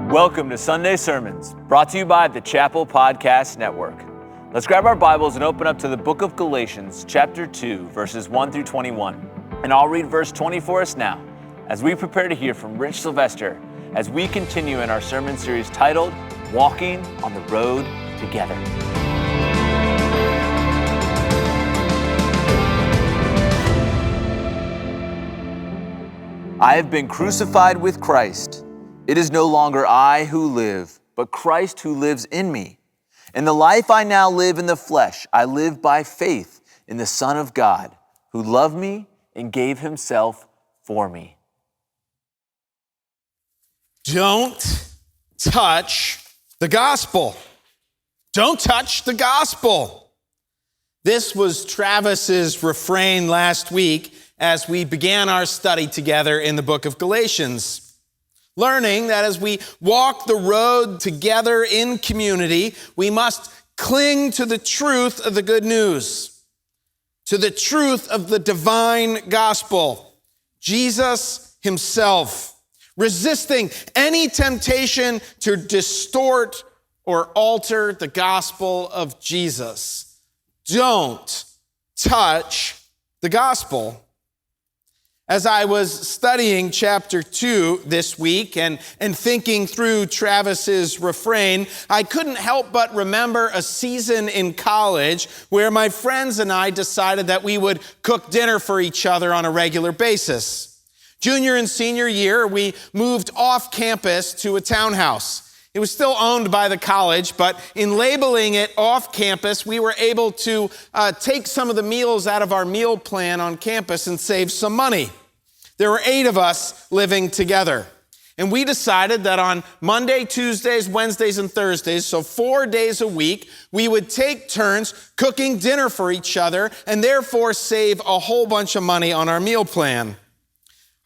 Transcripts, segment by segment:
Welcome to Sunday Sermons, brought to you by the Chapel Podcast Network. Let's grab our Bibles and open up to the book of Galatians, chapter 2, verses 1 through 21. And I'll read verse 20 for us now, as we prepare to hear from Rich Sylvester, as we continue in our sermon series titled, Walking on the Road Together. I have been crucified with Christ. It is no longer I who live, but Christ who lives in me. In the life I now live in the flesh, I live by faith in the Son of God, who loved me and gave himself for me. Don't touch the gospel. Don't touch the gospel. This was Travis's refrain last week as we began our study together in the book of Galatians. Learning that as we walk the road together in community, we must cling to the truth of the good news, to the truth of the divine gospel, Jesus himself, resisting any temptation to distort or alter the gospel of Jesus. Don't touch the gospel. As I was studying chapter 2 this week and thinking through Travis's refrain, I couldn't help but remember a season in college where my friends and I decided that we would cook dinner for each other on a regular basis. Junior and senior year, we moved off campus to a townhouse. It was still owned by the college, but in labeling it off campus, we were able to take some of the meals out of our meal plan on campus and save some money. There were 8 of us living together, and we decided that on Monday, Tuesdays, Wednesdays, and Thursdays, so 4 days a week, we would take turns cooking dinner for each other and therefore save a whole bunch of money on our meal plan.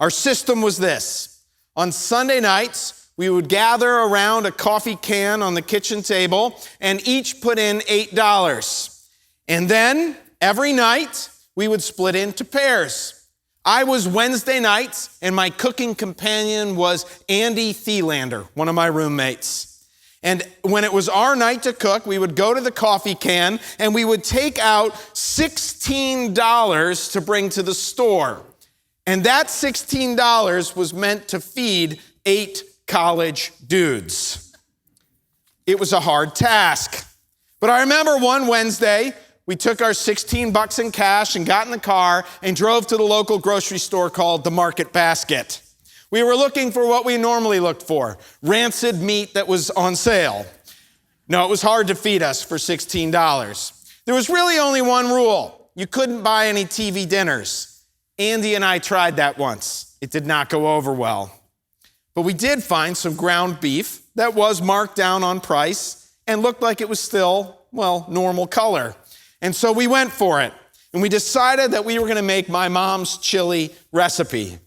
Our system was this. On Sunday nights, we would gather around a coffee can on the kitchen table and each put in $8. And then every night, we would split into pairs. I was Wednesday nights, and my cooking companion was Andy Thielander, one of my roommates. And when it was our night to cook, we would go to the coffee can, and we would take out $16 to bring to the store. And that $16 was meant to feed 8 college dudes. It was a hard task. But I remember one Wednesday, we took our $16 in cash and got in the car and drove to the local grocery store called the Market Basket. We were looking for what we normally looked for, rancid meat that was on sale. No, it was hard to feed us for $16. There was really only one rule. You couldn't buy any TV dinners. Andy and I tried that once. It did not go over well. But we did find some ground beef that was marked down on price and looked like it was still, normal color. And so we went for it, and we decided that we were going to make my mom's chili recipe.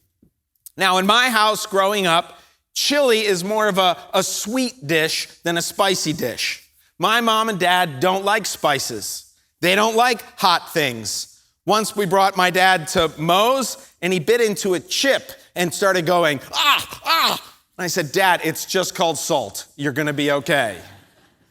Now, in my house growing up, chili is more of a sweet dish than a spicy dish. My mom and dad don't like spices. They don't like hot things. Once we brought my dad to Moe's, and he bit into a chip and started going, ah. And I said, Dad, it's just called salt. You're going to be okay.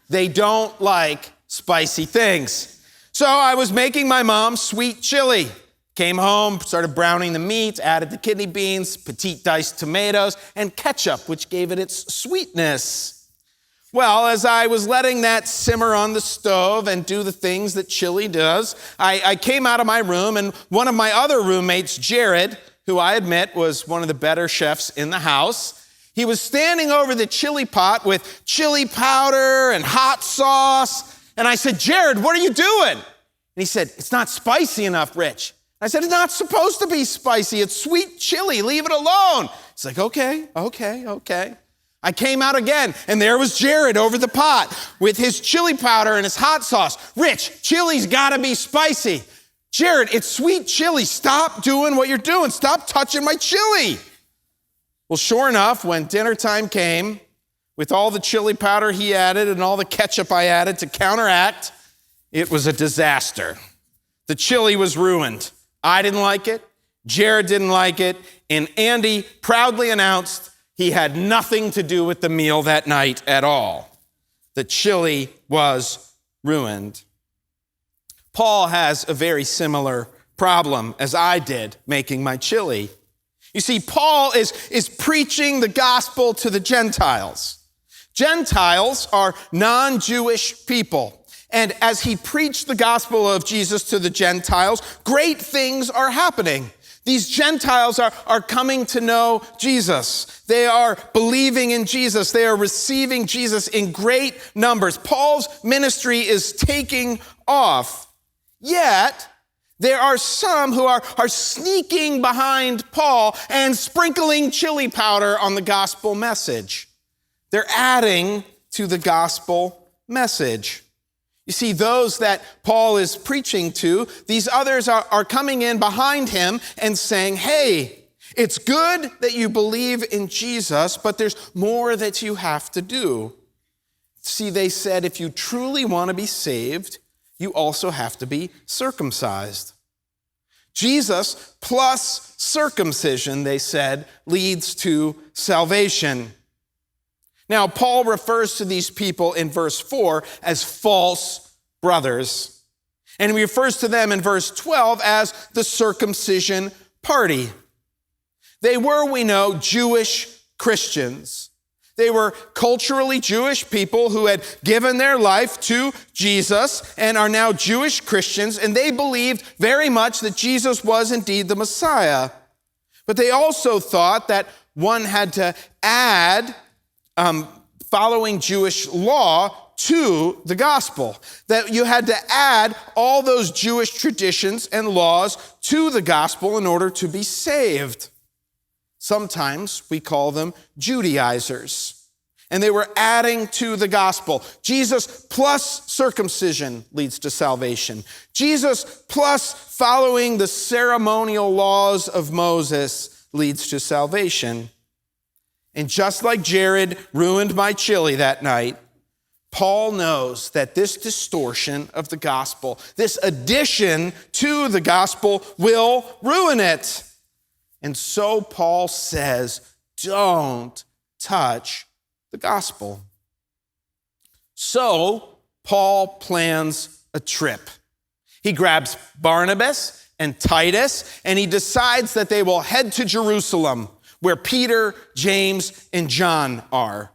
They don't like spicy things. So I was making my mom sweet chili. Came home, started browning the meat, added the kidney beans, petite diced tomatoes, and ketchup, which gave it its sweetness. Well, as I was letting that simmer on the stove and do the things that chili does, I came out of my room, and one of my other roommates, Jared, who I admit was one of the better chefs in the house, he was standing over the chili pot with chili powder and hot sauce. And I said, Jared, what are you doing? And he said, it's not spicy enough, Rich. I said, it's not supposed to be spicy. It's sweet chili. Leave it alone. He's like, okay. I came out again, and there was Jared over the pot with his chili powder and his hot sauce. Rich, chili's got to be spicy. Jared, it's sweet chili. Stop doing what you're doing. Stop touching my chili. Well, sure enough, when dinner time came, with all the chili powder he added and all the ketchup I added to counteract, it was a disaster. The chili was ruined. I didn't like it. Jared didn't like it. And Andy proudly announced, he had nothing to do with the meal that night at all. The chili was ruined. Paul has a very similar problem as I did making my chili. You see, Paul is preaching the gospel to the Gentiles. Gentiles are non-Jewish people. And as he preached the gospel of Jesus to the Gentiles, great things are happening. These Gentiles are coming to know Jesus. They are believing in Jesus. They are receiving Jesus in great numbers. Paul's ministry is taking off. Yet, there are some who are sneaking behind Paul and sprinkling chili powder on the gospel message. They're adding to the gospel message. You see, those that Paul is preaching to, these others are coming in behind him and saying, hey, it's good that you believe in Jesus, but there's more that you have to do. See, they said, if you truly want to be saved, you also have to be circumcised. Jesus plus circumcision, they said, leads to salvation. Now, Paul refers to these people in verse 4 as false brothers. And he refers to them in verse 12 as the circumcision party. They were, we know, Jewish Christians. They were culturally Jewish people who had given their life to Jesus and are now Jewish Christians, and they believed very much that Jesus was indeed the Messiah. But they also thought that one had to add following Jewish law to the gospel, that you had to add all those Jewish traditions and laws to the gospel in order to be saved. Sometimes we call them Judaizers, and they were adding to the gospel. Jesus plus circumcision leads to salvation. Jesus plus following the ceremonial laws of Moses leads to salvation. And just like Jared ruined my chili that night, Paul knows that this distortion of the gospel, this addition to the gospel, will ruin it. And so Paul says, don't touch the gospel. So Paul plans a trip. He grabs Barnabas and Titus, and he decides that they will head to Jerusalem, where Peter, James, and John are.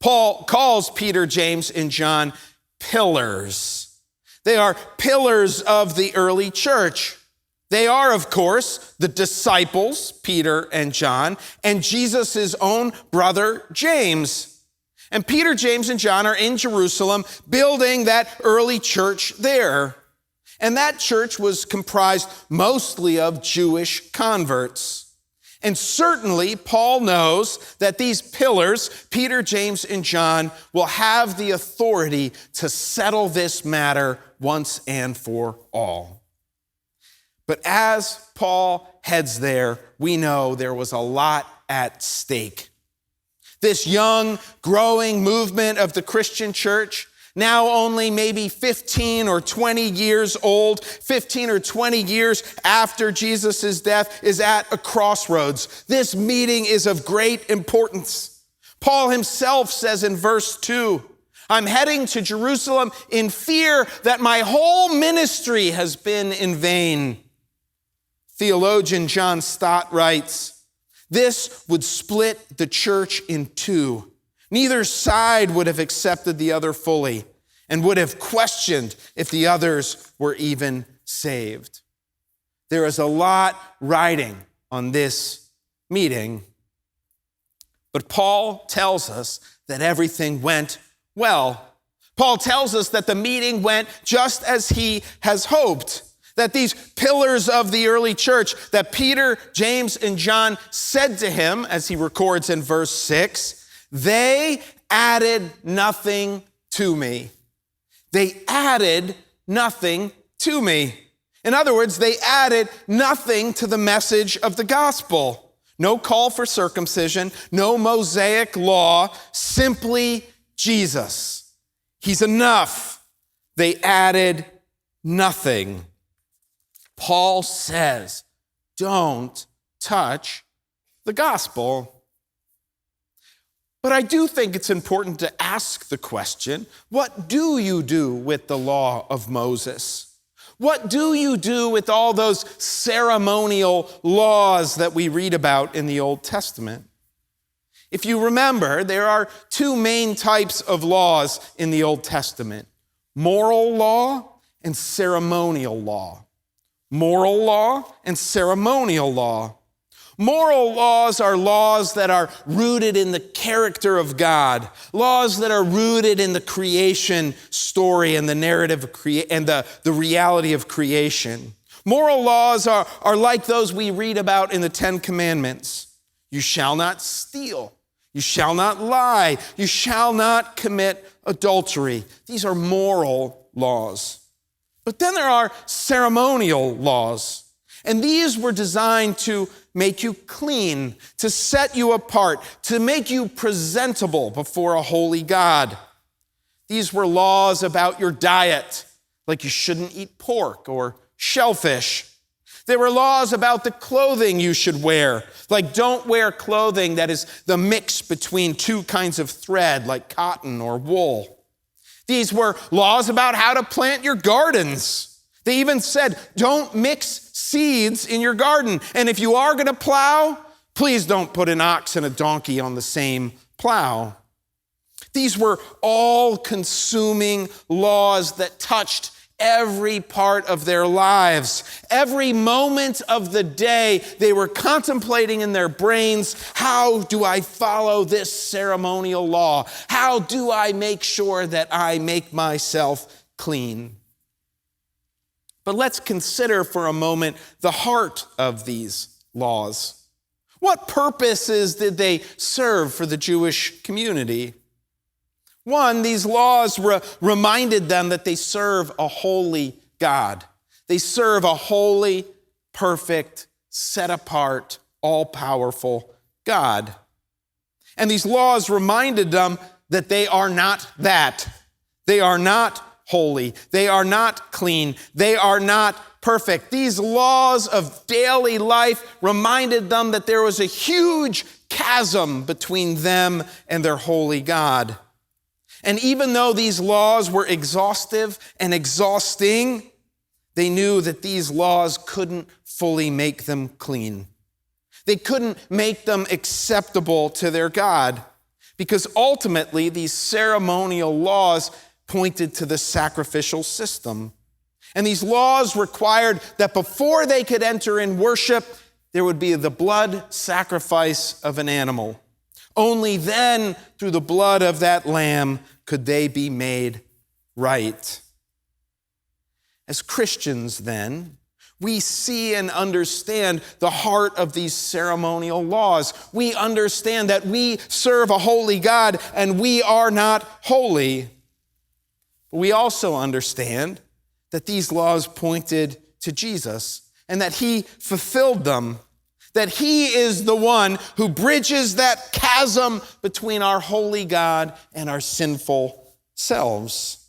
Paul calls Peter, James, and John pillars. They are pillars of the early church. They are, of course, the disciples, Peter and John, and Jesus' own brother, James. And Peter, James, and John are in Jerusalem building that early church there. And that church was comprised mostly of Jewish converts. And certainly, Paul knows that these pillars, Peter, James, and John, will have the authority to settle this matter once and for all. But as Paul heads there, we know there was a lot at stake. This young, growing movement of the Christian church, now only maybe 15 or 20 years old, 15 or 20 years after Jesus' death, is at a crossroads. This meeting is of great importance. Paul himself says in verse 2, I'm heading to Jerusalem in fear that my whole ministry has been in vain. Theologian John Stott writes, this would split the church in two. Neither side would have accepted the other fully and would have questioned if the others were even saved. There is a lot riding on this meeting, but Paul tells us that everything went well. Paul tells us that the meeting went just as he has hoped, that these pillars of the early church that Peter, James, and John said to him, as he records in verse 6, they added nothing to me. They added nothing to me. In other words, they added nothing to the message of the gospel. No call for circumcision, no Mosaic law, simply Jesus. He's enough. They added nothing. Paul says, don't touch the gospel. But I do think it's important to ask the question, what do you do with the law of Moses? What do you do with all those ceremonial laws that we read about in the Old Testament? If you remember, there are two main types of laws in the Old Testament: moral law and ceremonial law. Moral law and ceremonial law. Moral laws are laws that are rooted in the character of God, laws that are rooted in the creation story and the narrative of and the reality of creation. Moral laws are like those we read about in the Ten Commandments. You shall not steal. You shall not lie. You shall not commit adultery. These are moral laws. But then there are ceremonial laws. And these were designed to make you clean, to set you apart, to make you presentable before a holy God. These were laws about your diet, like you shouldn't eat pork or shellfish. There were laws about the clothing you should wear, like don't wear clothing that is the mix between two kinds of thread, like cotton or wool. These were laws about how to plant your gardens. They even said, don't mix seeds in your garden. And if you are going to plow, please don't put an ox and a donkey on the same plow. These were all-consuming laws that touched every part of their lives. Every moment of the day, they were contemplating in their brains, how do I follow this ceremonial law? How do I make sure that I make myself clean? But let's consider for a moment the heart of these laws. What purposes did they serve for the Jewish community? One, these laws reminded them that they serve a holy God. They serve a holy, perfect, set-apart, all-powerful God. And these laws reminded them that they are not that. They are not holy. They are not clean. They are not perfect. These laws of daily life reminded them that there was a huge chasm between them and their holy God. And even though these laws were exhaustive and exhausting, they knew that these laws couldn't fully make them clean. They couldn't make them acceptable to their God, because ultimately these ceremonial laws pointed to the sacrificial system. And these laws required that before they could enter in worship, there would be the blood sacrifice of an animal. Only then, through the blood of that lamb, could they be made right. As Christians, then, we see and understand the heart of these ceremonial laws. We understand that we serve a holy God and we are not holy. We also understand that these laws pointed to Jesus and that he fulfilled them, that he is the one who bridges that chasm between our holy God and our sinful selves.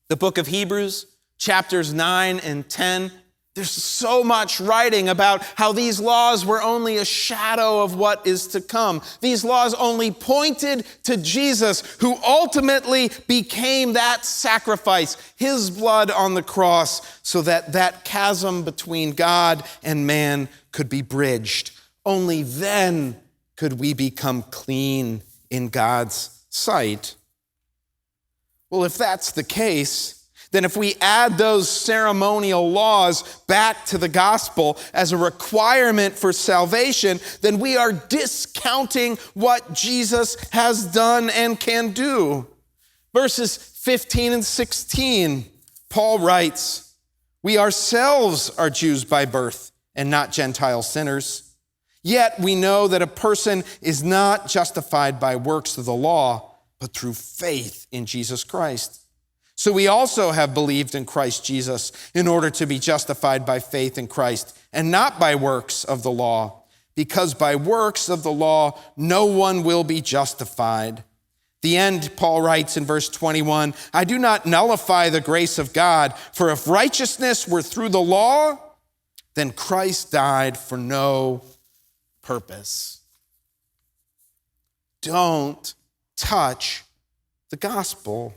The book of Hebrews, chapters 9 and 10, there's so much writing about how these laws were only a shadow of what is to come. These laws only pointed to Jesus, who ultimately became that sacrifice, his blood on the cross, so that that chasm between God and man could be bridged. Only then could we become clean in God's sight. Well, if that's the case, then if we add those ceremonial laws back to the gospel as a requirement for salvation, then we are discounting what Jesus has done and can do. Verses 15 and 16, Paul writes, "We ourselves are Jews by birth and not Gentile sinners. Yet we know that a person is not justified by works of the law, but through faith in Jesus Christ. So we also have believed in Christ Jesus in order to be justified by faith in Christ and not by works of the law, because by works of the law no one will be justified." The end, Paul writes in verse 21, "I do not nullify the grace of God, for if righteousness were through the law, then Christ died for no purpose." don't touch the gospel.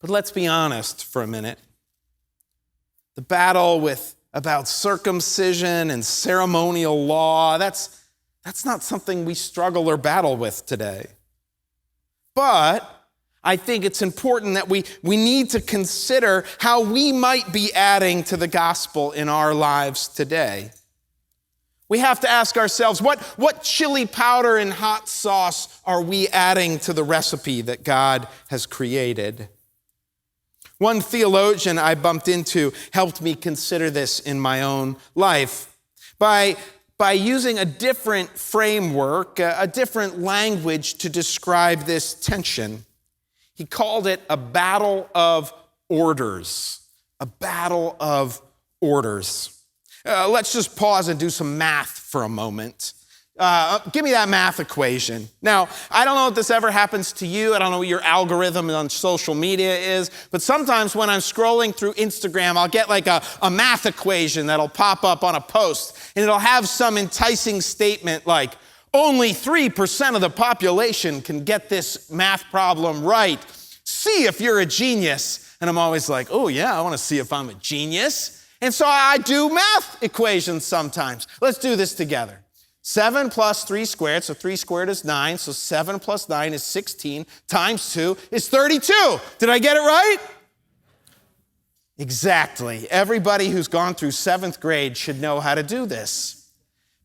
But let's be honest for a minute. The battle about circumcision and ceremonial law, that's not something we struggle or battle with today. But I think it's important that we need to consider how we might be adding to the gospel in our lives today. We have to ask ourselves, what chili powder and hot sauce are we adding to the recipe that God has created? One theologian I bumped into helped me consider this in my own life by using a different framework, a different language to describe this tension. He called it a battle of orders. A battle of orders. Let's just pause and do some math for a moment. Give me that math equation. Now, I don't know if this ever happens to you. I don't know what your algorithm on social media is, but sometimes when I'm scrolling through Instagram, I'll get like a math equation that'll pop up on a post, and it'll have some enticing statement like, only 3% of the population can get this math problem right. See if you're a genius. And I'm always like, oh yeah, I want to see if I'm a genius. And so I do math equations sometimes. Let's do this together. 7 plus 3 squared, so 3 squared is 9, so 7 plus 9 is 16, times 2 is 32. Did I get it right? Exactly. Everybody who's gone through 7th grade should know how to do this.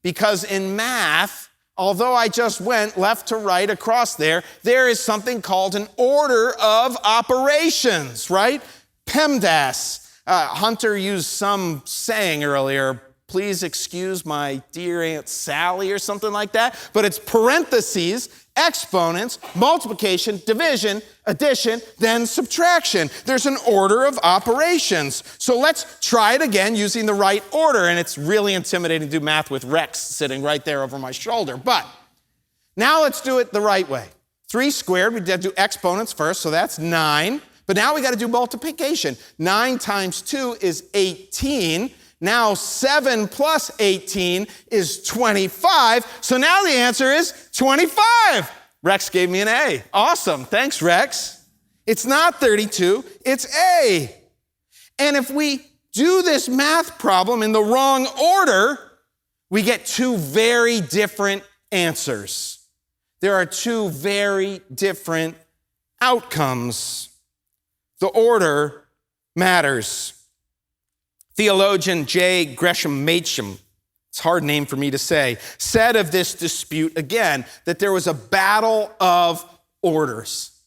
Because in math, although I just went left to right across there is something called an order of operations, right? PEMDAS. Hunter used some saying earlier, please excuse my dear Aunt Sally or something like that, but it's parentheses, exponents, multiplication, division, addition, then subtraction. There's an order of operations. So let's try it again using the right order, and it's really intimidating to do math with Rex sitting right there over my shoulder, but now let's do it the right way. 3 squared, we did do exponents first, so that's 9, but now we got to do multiplication. 9 times 2 is 18. Now 7 plus 18 is 25. So now the answer is 25. Rex gave me an A. Awesome. Thanks, Rex. It's not 32, it's A. And if we do this math problem in the wrong order, we get 2 very different answers. There are 2 very different outcomes. The order matters. Theologian J. Gresham Machen, it's a hard name for me to say, said of this dispute again that there was a battle of orders.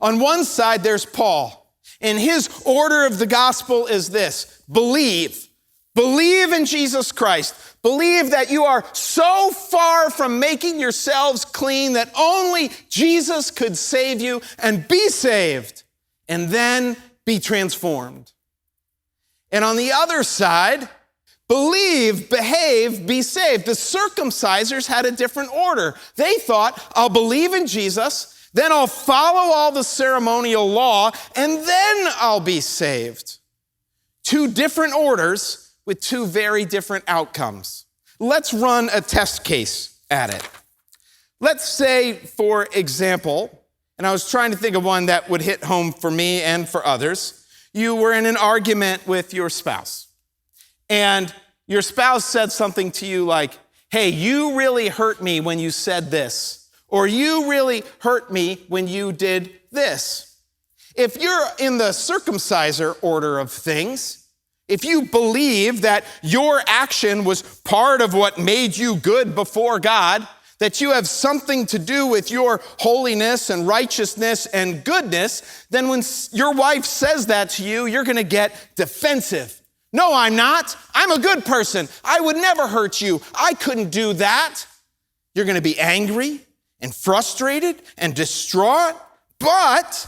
On one side, there's Paul, and his order of the gospel is this: believe. Believe in Jesus Christ. Believe that you are so far from making yourselves clean that only Jesus could save you, and be saved, and then be transformed. And on the other side, believe, behave, be saved. The circumcisers had a different order. They thought, I'll believe in Jesus, then I'll follow all the ceremonial law, and then I'll be saved. 2 different orders with 2 very different outcomes. Let's run a test case at it. Let's say, for example, and I was trying to think of one that would hit home for me and for others. You were in an argument with your spouse, and your spouse said something to you like, hey, you really hurt me when you said this, or you really hurt me when you did this. If you're in the circumciser order of things, if you believe that your action was part of what made you good before God, that you have something to do with your holiness and righteousness and goodness, then when your wife says that to you, you're going to get defensive. No, I'm not. I'm a good person. I would never hurt you. I couldn't do that. You're going to be angry and frustrated and distraught. But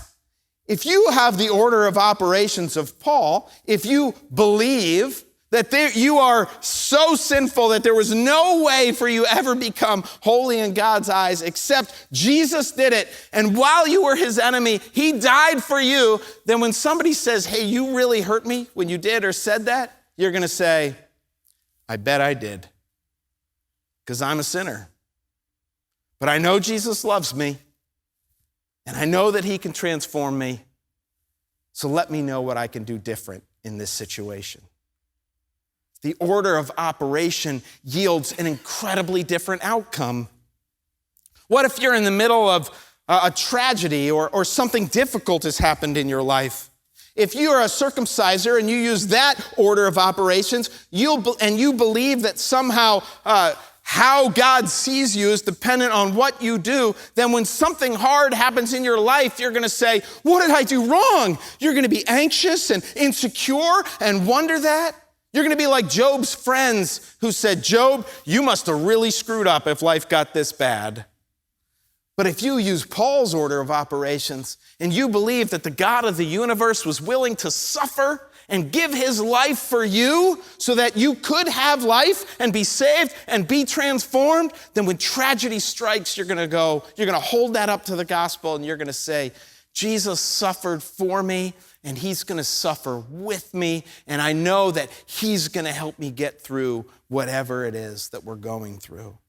if you have the order of operations of Paul, if you believe that you are so sinful that there was no way for you ever become holy in God's eyes except Jesus did it. And while you were his enemy, he died for you. Then when somebody says, hey, you really hurt me when you did or said that, you're going to say, I bet I did, because I'm a sinner. But I know Jesus loves me, and I know that he can transform me. So let me know what I can do different in this situation. The order of operation yields an incredibly different outcome. What if you're in the middle of a tragedy or something difficult has happened in your life? If you are a circumciser and you use that order of operations, and you believe that somehow how God sees you is dependent on what you do, then when something hard happens in your life, you're going to say, what did I do wrong? You're going to be anxious and insecure and wonder that. You're going to be like Job's friends who said, Job, you must have really screwed up if life got this bad. But if you use Paul's order of operations and you believe that the God of the universe was willing to suffer and give his life for you so that you could have life and be saved and be transformed, then when tragedy strikes, you're going to hold that up to the gospel and you're going to say, Jesus suffered for me and he's going to suffer with me, and I know that he's going to help me get through whatever it is that we're going through.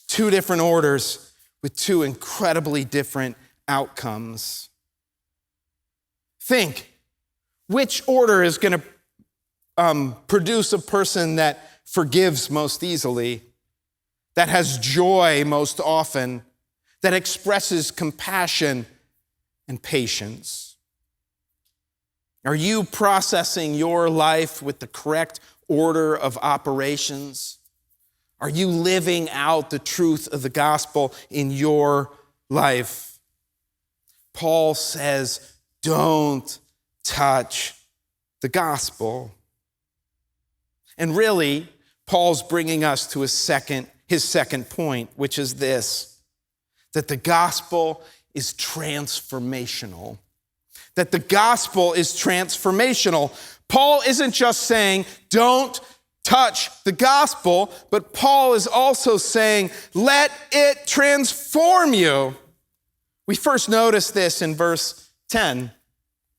Two different orders with two incredibly different outcomes. Think, which order is going to produce a person that forgives most easily, that has joy most often, that expresses compassion and patience? Are you processing your life with the correct order of operations? Are you living out the truth of the gospel in your life? Paul says, don't touch the gospel. And really, Paul's bringing us to his second point, which is this, that the gospel is transformational. That the gospel is transformational. Paul isn't just saying, don't touch the gospel, but Paul is also saying, let it transform you. We first noticed this in verse 10.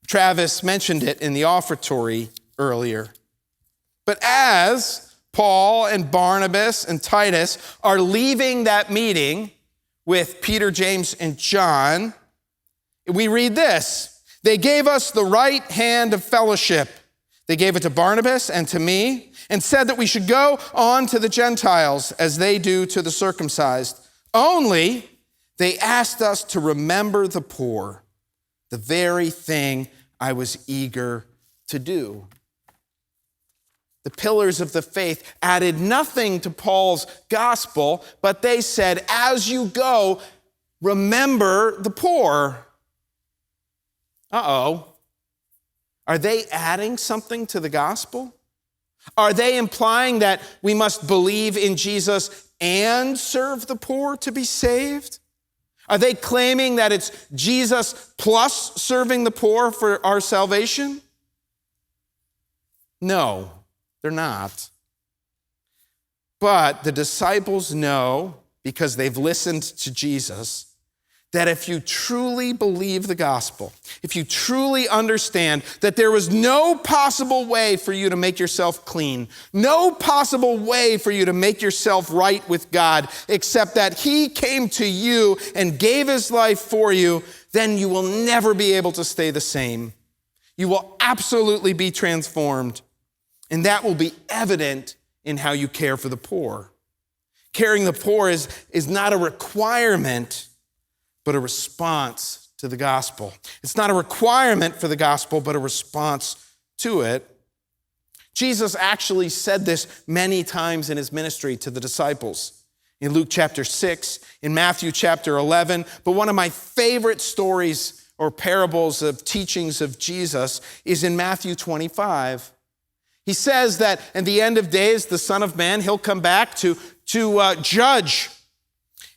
Travis mentioned it in the offertory earlier. But as Paul and Barnabas and Titus are leaving that meeting with Peter, James, and John, we read this. They gave us the right hand of fellowship. They gave it to Barnabas and to me, and said that we should go on to the Gentiles as they do to the circumcised. Only they asked us to remember the poor, the very thing I was eager to do. The pillars of the faith added nothing to Paul's gospel, but they said, as you go, remember the poor. Uh-oh. Are they adding something to the gospel? Are they implying that we must believe in Jesus and serve the poor to be saved? Are they claiming that it's Jesus plus serving the poor for our salvation? No, they're not. But the disciples know, because they've listened to Jesus, that if you truly believe the gospel, if you truly understand that there was no possible way for you to make yourself clean, no possible way for you to make yourself right with God, except that he came to you and gave his life for you, then you will never be able to stay the same. You will absolutely be transformed, and that will be evident in how you care for the poor. Caring the poor is not a requirement, but a response to the gospel. It's not a requirement for the gospel, but a response to it. Jesus actually said this many times in his ministry to the disciples. In Luke chapter 6, in Matthew chapter 11, but one of my favorite stories or parables of teachings of Jesus is in Matthew 25. He says that at the end of days, the Son of Man, he'll come back to judge.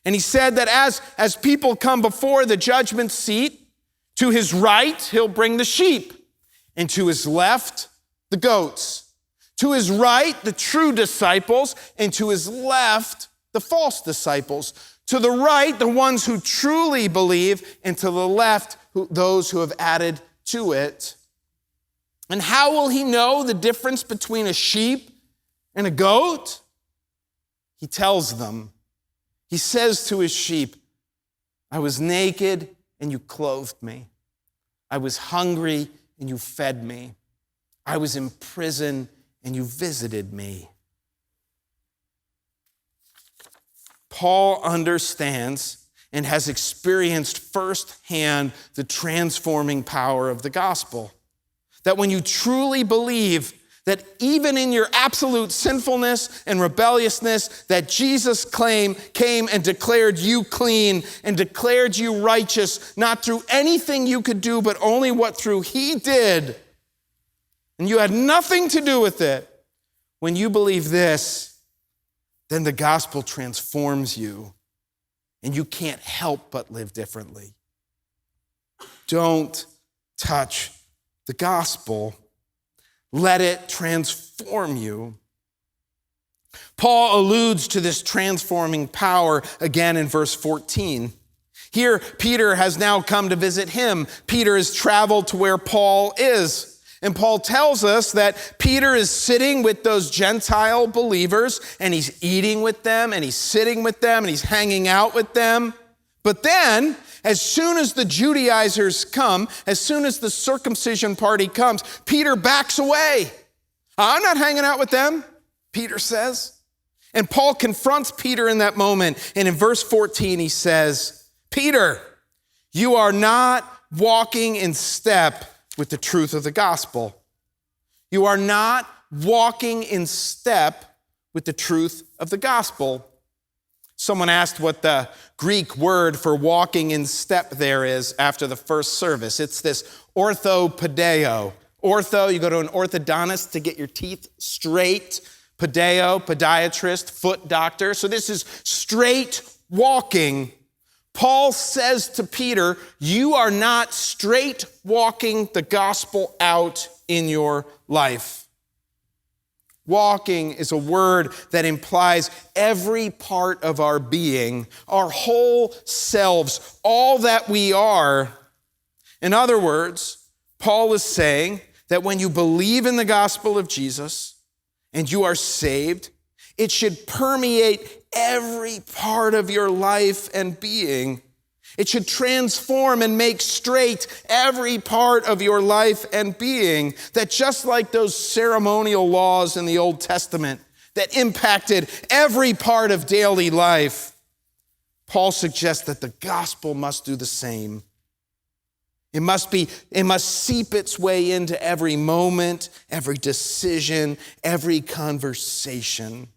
And he said that as people come before the judgment seat, to his right, he'll bring the sheep, and to his left, the goats. To his right, the true disciples, and to his left, the false disciples. To the right, the ones who truly believe, and to the left, those who have added to it. And how will he know the difference between a sheep and a goat? He tells them. He says to his sheep, I was naked and you clothed me. I was hungry and you fed me. I was in prison and you visited me. Paul understands and has experienced firsthand the transforming power of the gospel. That when you truly believe that even in your absolute sinfulness and rebelliousness, that Jesus came and declared you clean and declared you righteous, not through anything you could do, but only what through he did. And you had nothing to do with it. When you believe this, then the gospel transforms you and you can't help but live differently. Don't touch the gospel. Let it transform you. Paul alludes to this transforming power again in verse 14. Here, Peter has now come to visit him. Peter has traveled to where Paul is. And Paul tells us that Peter is sitting with those Gentile believers, and he's eating with them, and he's sitting with them, and he's hanging out with them. But then, as soon as the Judaizers come, as soon as the circumcision party comes, Peter backs away. I'm not hanging out with them, Peter says. And Paul confronts Peter in that moment. And in verse 14, he says, Peter, you are not walking in step with the truth of the gospel. You are not walking in step with the truth of the gospel. Someone asked what the Greek word for walking in step there is after the first service. It's this orthopedeo. Ortho, you go to an orthodontist to get your teeth straight. Pedeo, podiatrist, foot doctor. So this is straight walking. Paul says to Peter, you are not straight walking the gospel out in your life. Walking is a word that implies every part of our being, our whole selves, all that we are. In other words, Paul is saying that when you believe in the gospel of Jesus and you are saved, it should permeate every part of your life and being. It should transform and make straight every part of your life and being. That just like those ceremonial laws in the Old Testament that impacted every part of daily life, Paul suggests that the gospel must do the same. It must seep its way into every moment, every decision, every conversation.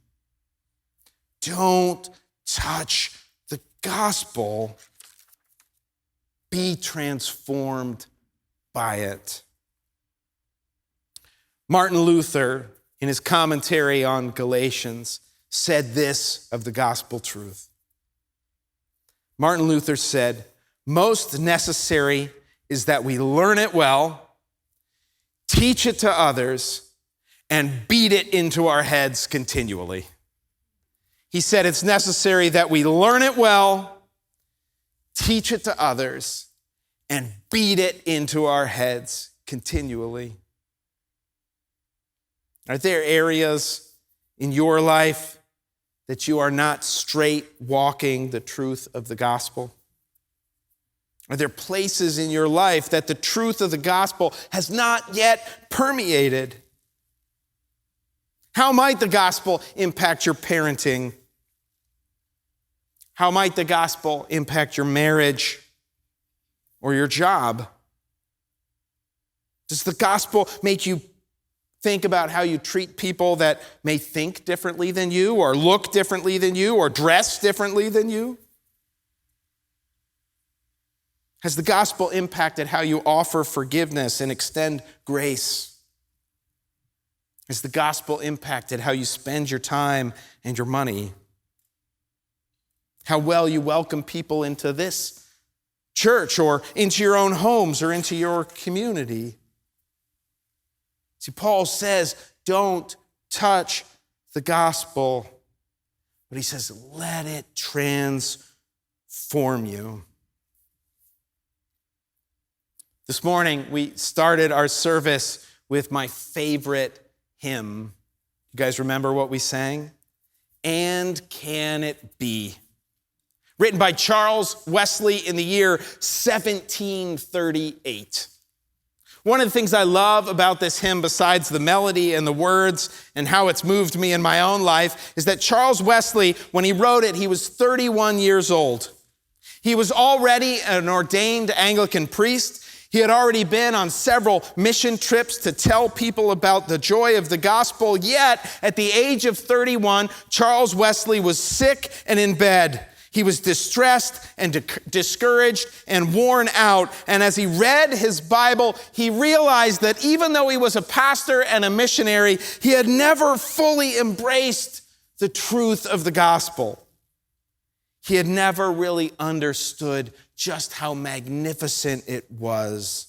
Don't touch the gospel. Be transformed by it. Martin Luther, in his commentary on Galatians, said this of the gospel truth. Martin Luther said, most necessary is that we learn it well, teach it to others, and beat it into our heads continually. He said it's necessary that we learn it well, teach it to others, and beat it into our heads continually. Are there areas in your life that you are not straight walking the truth of the gospel? Are there places in your life that the truth of the gospel has not yet permeated? How might the gospel impact your parenting? How might the gospel impact your marriage or your job? Does the gospel make you think about how you treat people that may think differently than you, or look differently than you, or dress differently than you? Has the gospel impacted how you offer forgiveness and extend grace? Has the gospel impacted how you spend your time and your money? How well you welcome people into this church or into your own homes or into your community? See, Paul says, don't touch the gospel, but he says, let it transform you. This morning, we started our service with my favorite hymn. You guys remember what we sang? And can it be? written by Charles Wesley in the year 1738. One of the things I love about this hymn, besides the melody and the words and how it's moved me in my own life, is that Charles Wesley, when he wrote it, he was 31 years old. He was already an ordained Anglican priest. He had already been on several mission trips to tell people about the joy of the gospel. Yet, at the age of 31, Charles Wesley was sick and in bed. He was distressed and discouraged and worn out. And as he read his Bible, he realized that even though he was a pastor and a missionary, he had never fully embraced the truth of the gospel. He had never really understood just how magnificent it was.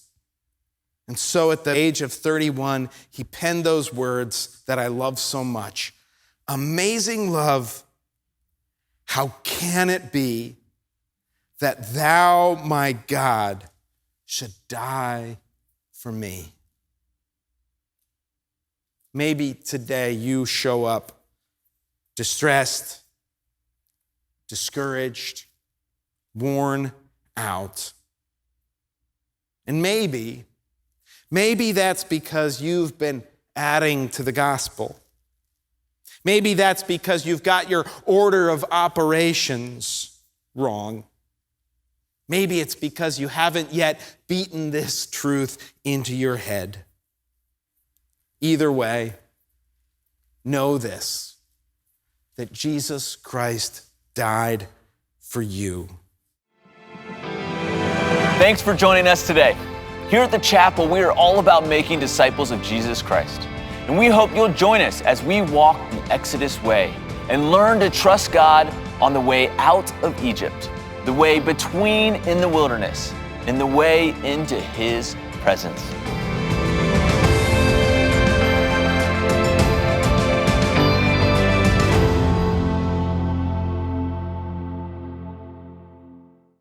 And so at the age of 31, he penned those words that I love so much. Amazing love, how can it be that thou, my God, should die for me? Maybe today you show up distressed, discouraged, worn out. And maybe that's because you've been adding to the gospel. Maybe that's because you've got your order of operations wrong. Maybe it's because you haven't yet beaten this truth into your head. Either way, know this, that Jesus Christ died for you. Thanks for joining us today. Here at the chapel, we are all about making disciples of Jesus Christ. And we hope you'll join us as we walk the Exodus way and learn to trust God on the way out of Egypt, the way between in the wilderness, and the way into His presence.